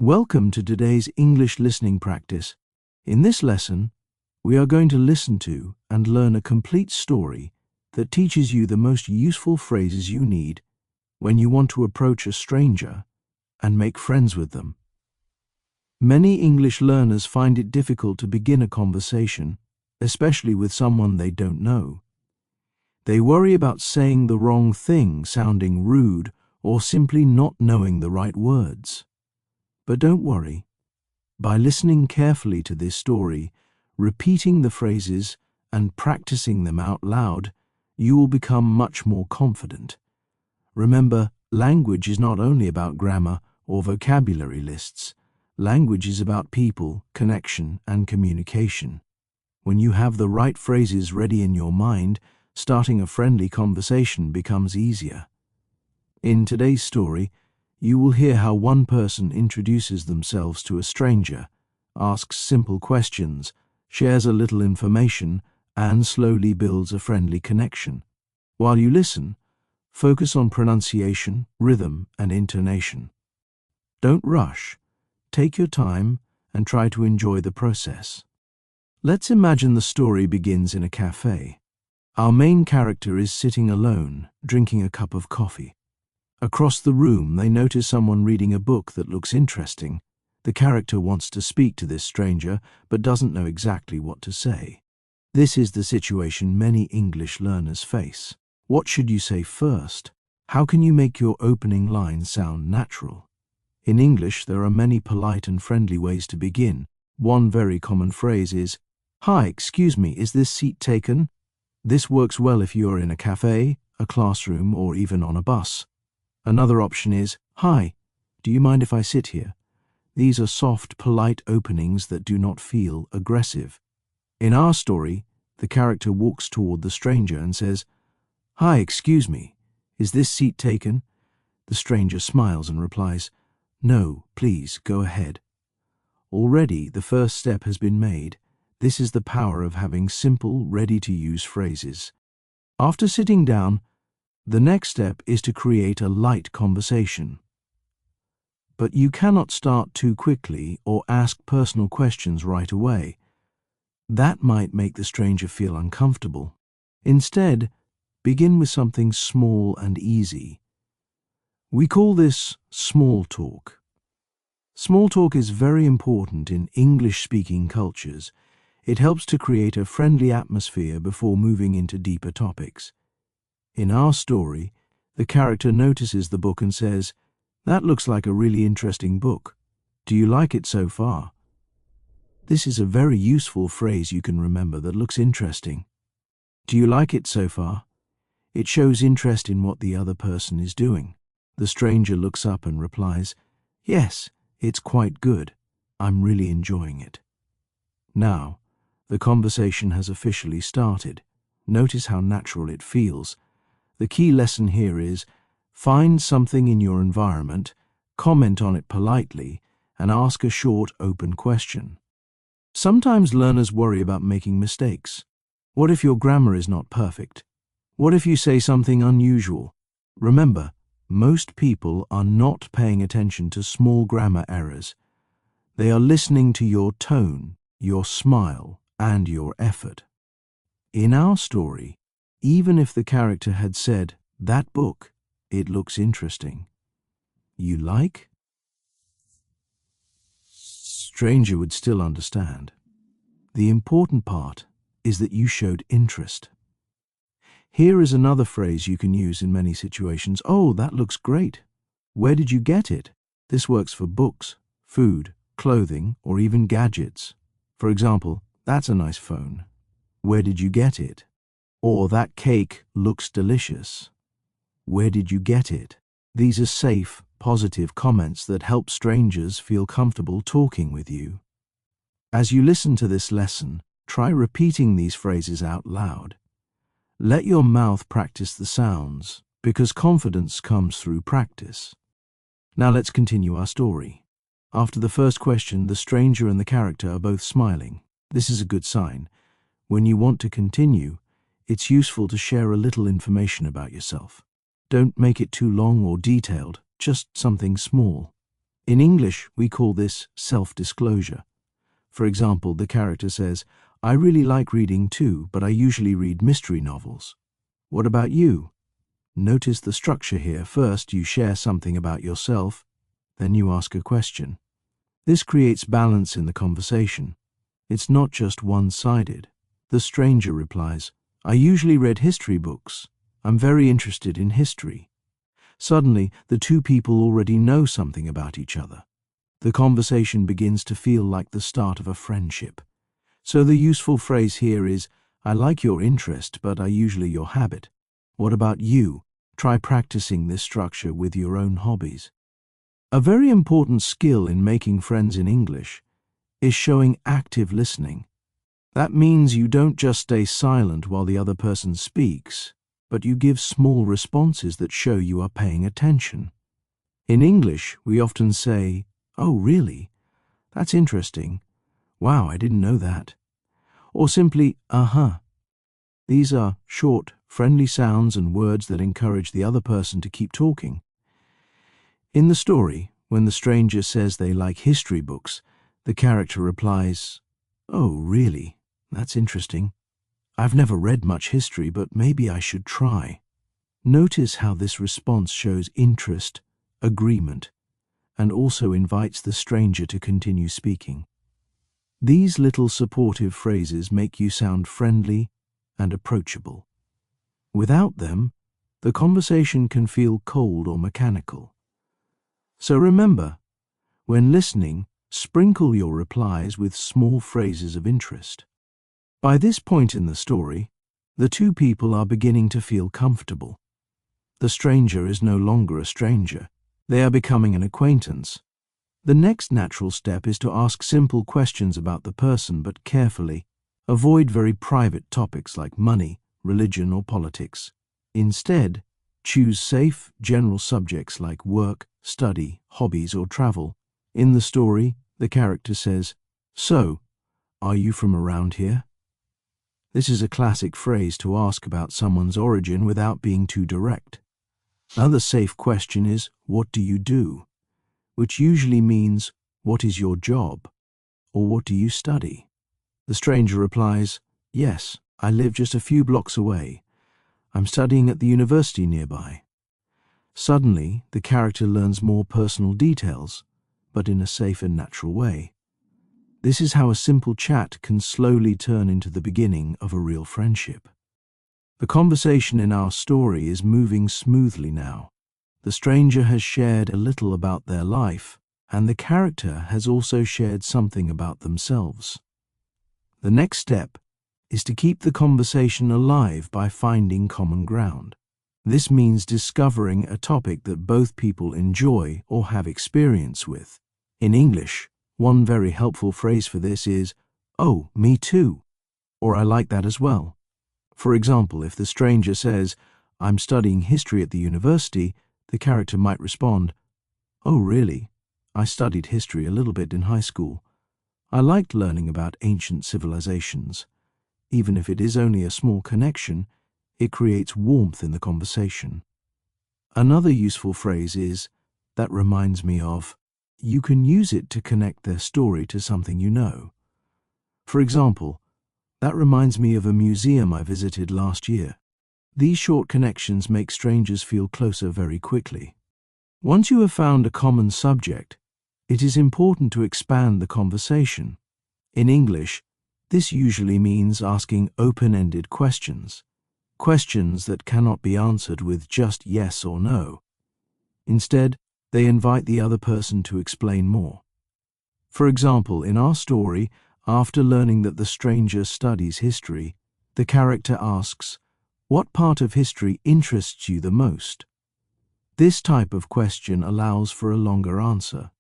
Welcome to today's English listening practice. In this lesson, we are going to listen to and learn a complete story that teaches you the most useful phrases you need when you want to approach a stranger and make friends with them. Many English learners find it difficult to begin a conversation, especially with someone they don't know. They worry about saying the wrong thing, sounding rude, or simply not knowing the right words. But don't worry. By listening carefully to this story, repeating the phrases, and practicing them out loud, you will become much more confident. Remember, language is not only about grammar or vocabulary lists. Language is about people, connection, and communication. When you have the right phrases ready in your mind, starting a friendly conversation becomes easier. In today's story, you will hear how one person introduces themselves to a stranger, asks simple questions, shares a little information, and slowly builds a friendly connection. While you listen, focus on pronunciation, rhythm, and intonation. Don't rush. Take your time and try to enjoy the process. Let's imagine the story begins in a cafe. Our main character is sitting alone, drinking a cup of coffee. Across the room, they notice someone reading a book that looks interesting. The character wants to speak to this stranger, but doesn't know exactly what to say. This is the situation many English learners face. What should you say first? How can you make your opening line sound natural? In English, there are many polite and friendly ways to begin. One very common phrase is, "Hi, excuse me, is this seat taken?" This works well if you're in a cafe, a classroom, or even on a bus. Another option is, "Hi, do you mind if I sit here?" These are soft, polite openings that do not feel aggressive. In our story, the character walks toward the stranger and says, "Hi, excuse me, is this seat taken?" The stranger smiles and replies, "No, please, go ahead." Already, the first step has been made. This is the power of having simple, ready-to-use phrases. After sitting down, the next step is to create a light conversation. But you cannot start too quickly or ask personal questions right away. That might make the stranger feel uncomfortable. Instead, begin with something small and easy. We call this small talk. Small talk is very important in English-speaking cultures. It helps to create a friendly atmosphere before moving into deeper topics. In our story, the character notices the book and says, "That looks like a really interesting book. Do you like it so far?" This is a very useful phrase you can remember that looks interesting. Do you like it so far? It shows interest in what the other person is doing. The stranger looks up and replies, "Yes, it's quite good. I'm really enjoying it." Now, the conversation has officially started. Notice how natural it feels. The key lesson here is, find something in your environment, comment on it politely, and ask a short, open question. Sometimes learners worry about making mistakes. What if your grammar is not perfect? What if you say something unusual? Remember, most people are not paying attention to small grammar errors. They are listening to your tone, your smile, and your effort. In our story, even if the character had said, "That book, it looks interesting," "You like?" stranger would still understand. The important part is that you showed interest. Here is another phrase you can use in many situations. "Oh, that looks great. Where did you get it?" This works for books, food, clothing, or even gadgets. For example, "That's a nice phone. Where did you get it?" Or, "That cake looks delicious. Where did you get it?" These are safe, positive comments that help strangers feel comfortable talking with you. As you listen to this lesson, try repeating these phrases out loud. Let your mouth practice the sounds, because confidence comes through practice. Now let's continue our story. After the first question, the stranger and the character are both smiling. This is a good sign. When you want to continue, it's useful to share a little information about yourself. Don't make it too long or detailed, just something small. In English, we call this self-disclosure. For example, the character says, "I really like reading too, but I usually read mystery novels. What about you?" Notice the structure here. First, you share something about yourself, then you ask a question. This creates balance in the conversation. It's not just one-sided. The stranger replies, "I usually read history books. I'm very interested in history." Suddenly, the two people already know something about each other. The conversation begins to feel like the start of a friendship. So the useful phrase here is, "I like your interest, but I usually your habit. What about you?" Try practicing this structure with your own hobbies. A very important skill in making friends in English is showing active listening. That means you don't just stay silent while the other person speaks, but you give small responses that show you are paying attention. In English, we often say, "Oh, really? That's interesting. Wow, I didn't know that." Or simply, "Uh-huh." These are short, friendly sounds and words that encourage the other person to keep talking. In the story, when the stranger says they like history books, the character replies, "Oh, really? That's interesting. I've never read much history, but maybe I should try." Notice how this response shows interest, agreement, and also invites the stranger to continue speaking. These little supportive phrases make you sound friendly and approachable. Without them, the conversation can feel cold or mechanical. So remember, when listening, sprinkle your replies with small phrases of interest. By this point in the story, the two people are beginning to feel comfortable. The stranger is no longer a stranger. They are becoming an acquaintance. The next natural step is to ask simple questions about the person, but carefully. Avoid very private topics like money, religion, or politics. Instead, choose safe, general subjects like work, study, hobbies, or travel. In the story, the character says, "So, are you from around here?" This is a classic phrase to ask about someone's origin without being too direct. Another safe question is, "What do you do?" which usually means, "What is your job?" or "What do you study?" The stranger replies, "Yes, I live just a few blocks away. I'm studying at the university nearby." Suddenly, the character learns more personal details, but in a safe and natural way. This is how a simple chat can slowly turn into the beginning of a real friendship. The conversation in our story is moving smoothly now. The stranger has shared a little about their life, and the character has also shared something about themselves. The next step is to keep the conversation alive by finding common ground. This means discovering a topic that both people enjoy or have experience with. In English, one very helpful phrase for this is, "Oh, me too," or "I like that as well." For example, if the stranger says, "I'm studying history at the university," the character might respond, "Oh, really? I studied history a little bit in high school. I liked learning about ancient civilizations." Even if it is only a small connection, it creates warmth in the conversation. Another useful phrase is, "That reminds me of." You can use it to connect their story to something you know. For example, "That reminds me of a museum I visited last year." These short connections make strangers feel closer very quickly. Once you have found a common subject, it is important to expand the conversation. In English, this usually means asking open-ended questions, questions that cannot be answered with just yes or no. Instead, they invite the other person to explain more. For example, in our story, after learning that the stranger studies history, the character asks, "What part of history interests you the most?" This type of question allows for a longer answer.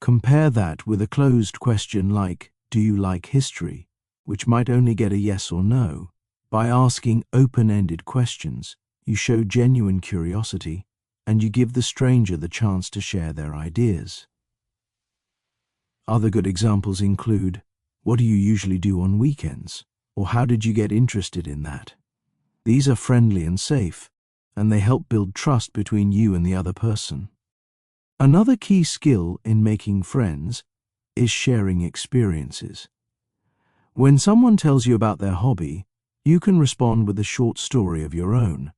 Compare that with a closed question like, "Do you like history?" which might only get a yes or no. By asking open-ended questions, you show genuine curiosity, and you give the stranger the chance to share their ideas. Other good examples include, "What do you usually do on weekends?" or "How did you get interested in that?" These are friendly and safe, and they help build trust between you and the other person. Another key skill in making friends is sharing experiences. When someone tells you about their hobby, you can respond with a short story of your own.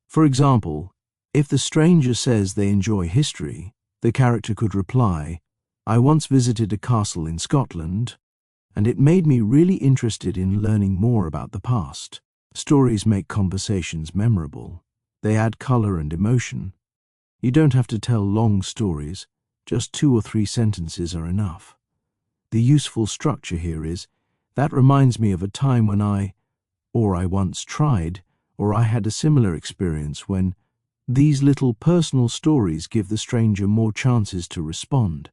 For example, if the stranger says they enjoy history, the character could reply, "I once visited a castle in Scotland, and it made me really interested in learning more about the past." Stories make conversations memorable. They add color and emotion. You don't have to tell long stories, just 2 or 3 sentences are enough. The useful structure here is, "That reminds me of a time when I once tried, or I had a similar experience when." These little personal stories give the stranger more chances to respond.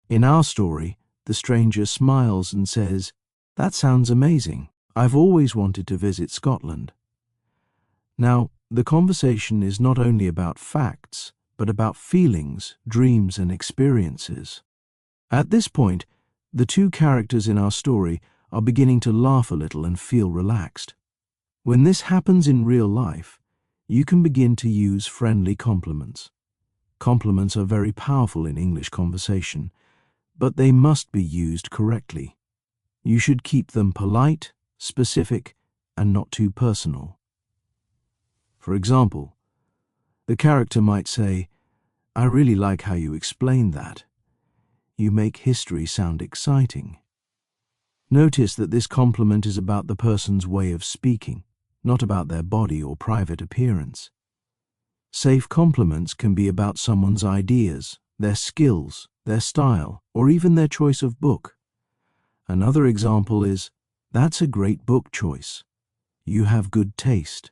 In our story, the stranger smiles and says, "That sounds amazing. I've always wanted to visit Scotland." Now, the conversation is not only about facts, but about feelings, dreams, and experiences. At this point, the 2 characters in our story are beginning to laugh a little and feel relaxed. When this happens in real life, you can begin to use friendly compliments. Compliments are very powerful in English conversation, but they must be used correctly. You should keep them polite, specific, and not too personal. For example, the character might say, "I really like how you explained that. You make history sound exciting." Notice that this compliment is about the person's way of speaking, not about their body or private appearance. Safe compliments can be about someone's ideas, their skills, their style, or even their choice of book. Another example is, "That's a great book choice. You have good taste."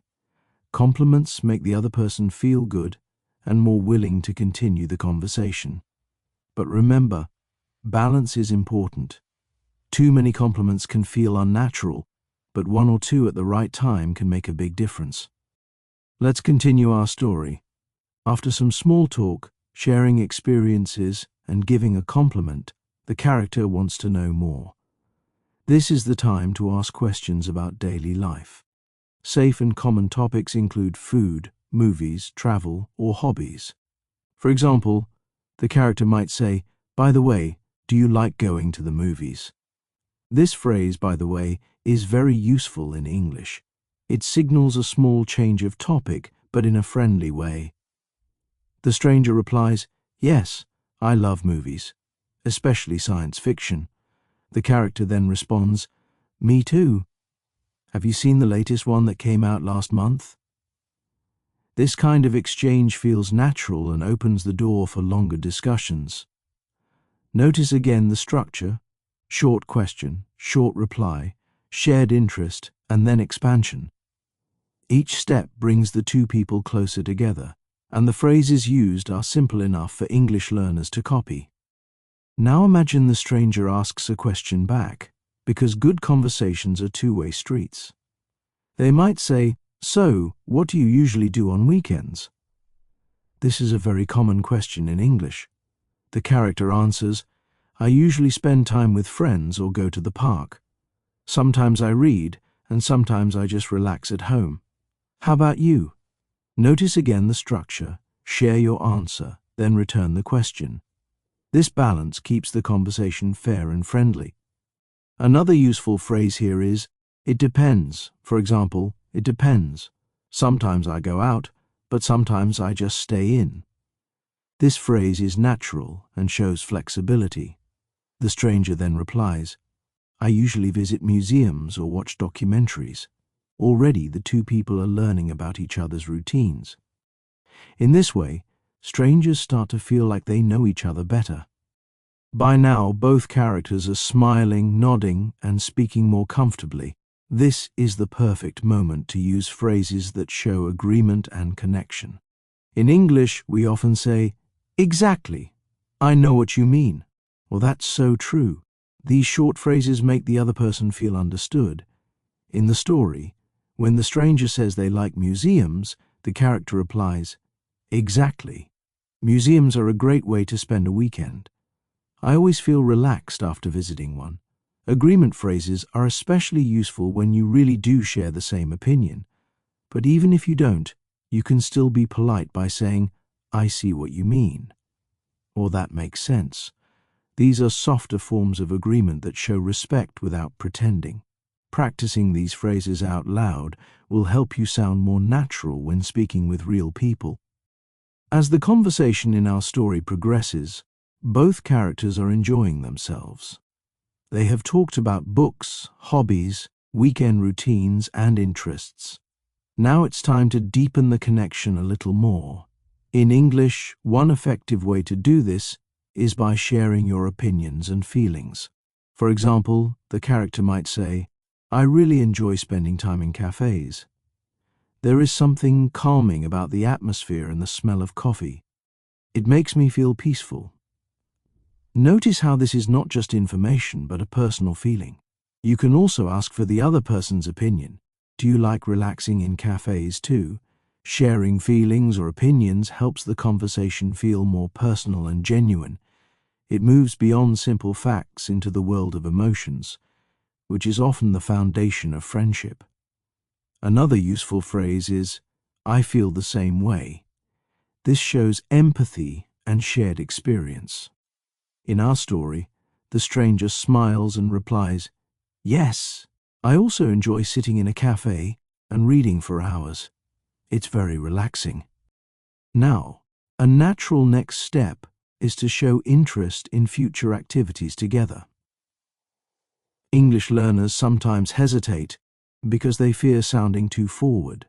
Compliments make the other person feel good and more willing to continue the conversation. But remember, balance is important. Too many compliments can feel unnatural, but 1 or 2 at the right time can make a big difference. Let's continue our story. After some small talk, sharing experiences, and giving a compliment, the character wants to know more. This is the time to ask questions about daily life. Safe and common topics include food, movies, travel, or hobbies. For example, the character might say, "By the way, do you like going to the movies?" This phrase, "by the way," is very useful in English. It signals a small change of topic, but in a friendly way. The stranger replies, "Yes, I love movies, especially science fiction." The character then responds, "Me too. Have you seen the latest one that came out last month?" This kind of exchange feels natural and opens the door for longer discussions. Notice again the structure: short question, short reply, shared interest, and then expansion. Each step brings the 2 people closer together, and the phrases used are simple enough for English learners to copy. Now imagine the stranger asks a question back, because good conversations are 2-way streets. They might say, "So, what do you usually do on weekends?" This is a very common question in English. The character answers, "I usually spend time with friends or go to the park. Sometimes I read, and sometimes I just relax at home. How about you?" Notice again the structure: share your answer, then return the question. This balance keeps the conversation fair and friendly. Another useful phrase here is, "It depends." For example, "It depends. Sometimes I go out, but sometimes I just stay in." This phrase is natural and shows flexibility. The stranger then replies, "I usually visit museums or watch documentaries." Already the 2 people are learning about each other's routines. In this way, strangers start to feel like they know each other better. By now, both characters are smiling, nodding, and speaking more comfortably. This is the perfect moment to use phrases that show agreement and connection. In English, we often say, "Exactly. I know what you mean." Well, that's so true. These short phrases make the other person feel understood. In the story, when the stranger says they like museums, the character replies, "Exactly. Museums are a great way to spend a weekend. I always feel relaxed after visiting one." Agreement phrases are especially useful when you really do share the same opinion. But even if you don't, you can still be polite by saying, "I see what you mean." or that makes sense. These are softer forms of agreement that show respect without pretending. Practicing these phrases out loud will help you sound more natural when speaking with real people. As the conversation in our story progresses, both characters are enjoying themselves. They have talked about books, hobbies, weekend routines, and interests. Now it's time to deepen the connection a little more. In English, one effective way to do this is by sharing your opinions and feelings. For example, the character might say, "I really enjoy spending time in cafes. There is something calming about the atmosphere and the smell of coffee. It makes me feel peaceful." Notice how this is not just information but a personal feeling. You can also ask for the other person's opinion. Do you like relaxing in cafes too? Sharing feelings or opinions helps the conversation feel more personal and genuine. It moves beyond simple facts into the world of emotions, which is often the foundation of friendship. Another useful phrase is, "I feel the same way." This shows empathy and shared experience. In our story, the stranger smiles and replies, "Yes, I also enjoy sitting in a cafe and reading for hours. It's very relaxing." Now, a natural next step is to show interest in future activities together. English learners sometimes hesitate because they fear sounding too forward,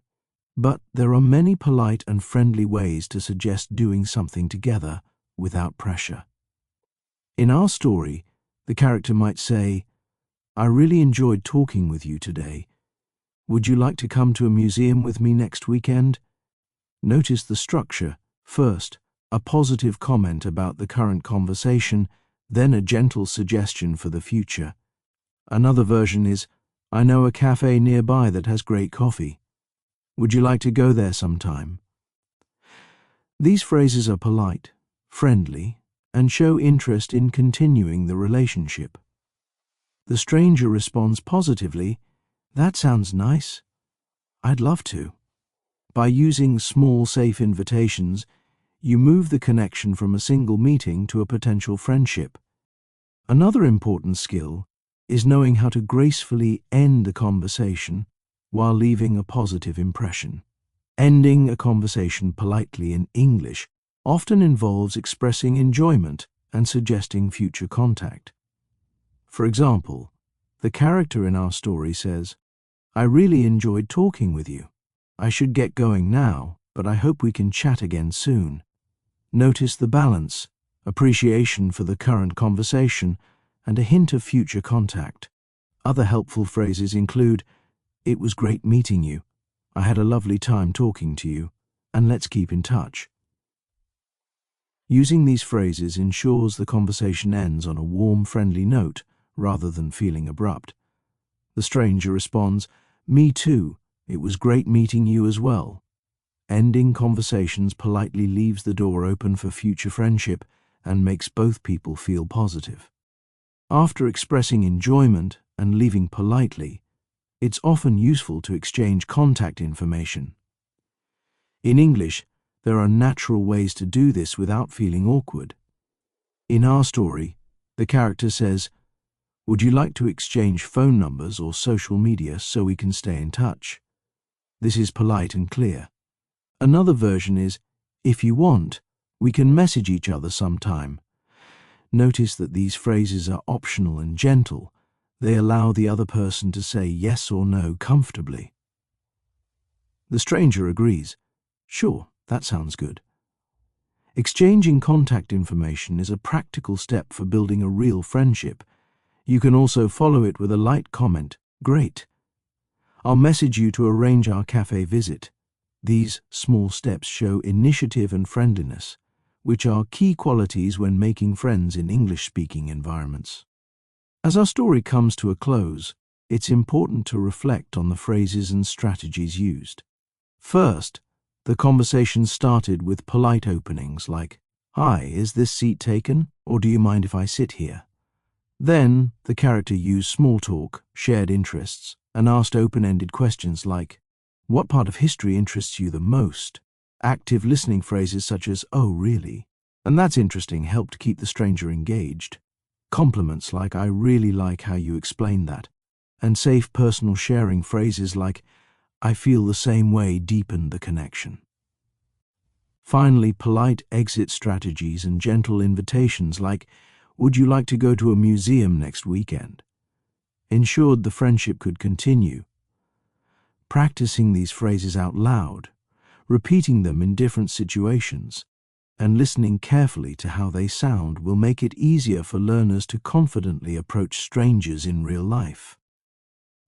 but there are many polite and friendly ways to suggest doing something together without pressure. In our story, the character might say, "I really enjoyed talking with you today. Would you like to come to a museum with me next weekend?" Notice the structure. First, a positive comment about the current conversation, then a gentle suggestion for the future. Another version is, "I know a cafe nearby that has great coffee. Would you like to go there sometime?" These phrases are polite, friendly, and show interest in continuing the relationship. The stranger responds positively, "That sounds nice. I'd love to." By using small, safe invitations, you move the connection from a single meeting to a potential friendship. Another important skill is knowing how to gracefully end a conversation while leaving a positive impression. Ending a conversation politely in English often involves expressing enjoyment and suggesting future contact. For example, the character in our story says, "I really enjoyed talking with you. I should get going now, but I hope we can chat again soon." Notice the balance, appreciation for the current conversation, and a hint of future contact. Other helpful phrases include, "It was great meeting you. I had a lovely time talking to you, and let's keep in touch." Using these phrases ensures the conversation ends on a warm, friendly note rather than feeling abrupt. The stranger responds, "Me too. It was great meeting you as well." Ending conversations politely leaves the door open for future friendship and makes both people feel positive. After expressing enjoyment and leaving politely, it's often useful to exchange contact information. In English, there are natural ways to do this without feeling awkward. In our story, the character says, "Would you like to exchange phone numbers or social media so we can stay in touch?" This is polite and clear. Another version is, "If you want, we can message each other sometime." Notice that these phrases are optional and gentle. They allow the other person to say yes or no comfortably. The stranger agrees. "Sure, that sounds good." Exchanging contact information is a practical step for building a real friendship. You can also follow it with a light comment, "Great. I'll message you to arrange our cafe visit." These small steps show initiative and friendliness, which are key qualities when making friends in English-speaking environments. As our story comes to a close, it's important to reflect on the phrases and strategies used. First, the conversation started with polite openings like, "Hi, is this seat taken, or do you mind if I sit here?" Then, the character used small talk, shared interests, and asked open-ended questions like, "What part of history interests you the most?" Active listening phrases such as, "Oh, really?" And that's interesting, helped keep the stranger engaged. Compliments like "I really like how you explained that," and safe personal sharing phrases like "I feel the same way" deepened the connection. Finally, polite exit strategies and gentle invitations like "Would you like to go to a museum next weekend?" ensured the friendship could continue. Practicing these phrases out loud, repeating them in different situations, and listening carefully to how they sound will make it easier for learners to confidently approach strangers in real life.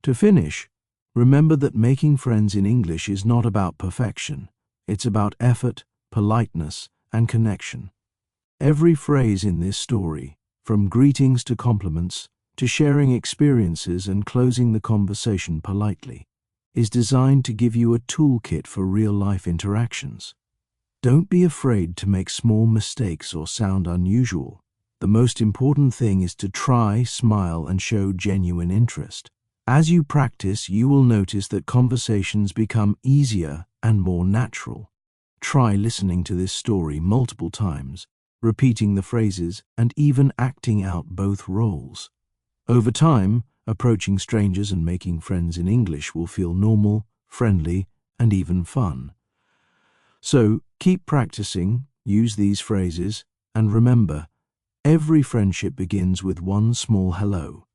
To finish, remember that making friends in English is not about perfection. It's about effort, politeness, and connection. Every phrase in this story, from greetings to compliments, to sharing experiences and closing the conversation politely, is designed to give you a toolkit for real-life interactions. Don't be afraid to make small mistakes or sound unusual. The most important thing is to try, smile, and show genuine interest. As you practice, you will notice that conversations become easier and more natural. Try listening to this story multiple times, repeating the phrases, and even acting out both roles. Over time, approaching strangers and making friends in English will feel normal, friendly, and even fun. So, keep practicing, use these phrases, and remember, every friendship begins with one small hello.